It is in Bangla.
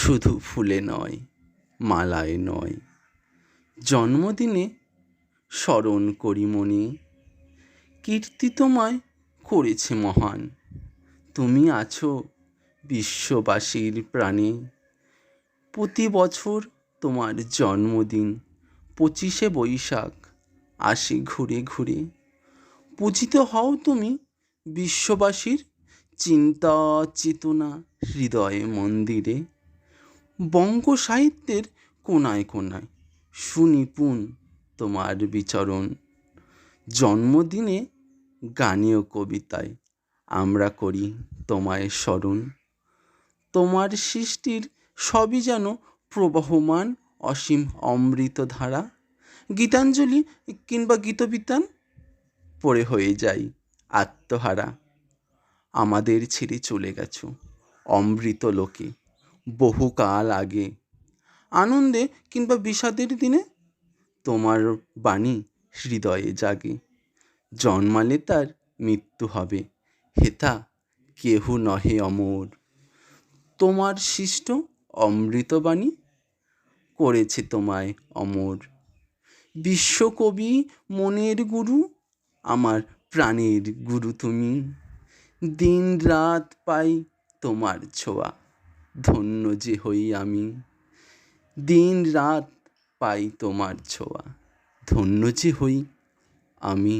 শুধু ফুলে নয়, মালায় নয়, জন্মদিনে স্মরণ করি মনে। কীর্তি তোমায় করেছে মহান, তুমি আছো বিশ্ববাসীর প্রাণে। প্রতি বছর তোমার জন্মদিন 25শে বৈশাখ আসে ঘুরে ঘুরে। পূজিত হও তুমি বিশ্ববাসীর চিন্তা চেতনা হৃদয়ে মন্দিরে। বঙ্গ সাহিত্যের কোনায় কোনায় সুনিপুণ তোমার বিচরণ। জন্মদিনে গানে ও কবিতায় আমরা করি তোমায় স্মরণ। তোমার সৃষ্টির সবই যেন প্রবহমান অসীম অমৃত ধারা। গীতাঞ্জলি কিংবা গীতবিতান পড়ে হয়ে যাই আত্মহারা। আমাদের ছেড়ে চলে গেছো অমৃত লোকে বহুকাল আগে। আনন্দে কিংবা বিষাদের দিনে তোমার বাণী হৃদয়ে জাগে। জন্মালে তার মৃত্যু হবে, হেথা কেহু নহে অমর। তোমার সৃষ্ট অমৃতবাণী করেছে তোমায় অমর। বিশ্বকবি মনের গুরু, আমার প্রাণের গুরু তুমি। দিন রাত পাই তোমার ছোঁয়া, ধন্য যে হই আমি। দিন রাত পাই তোমার ছোঁয়া, ধন্য যে হই আমি।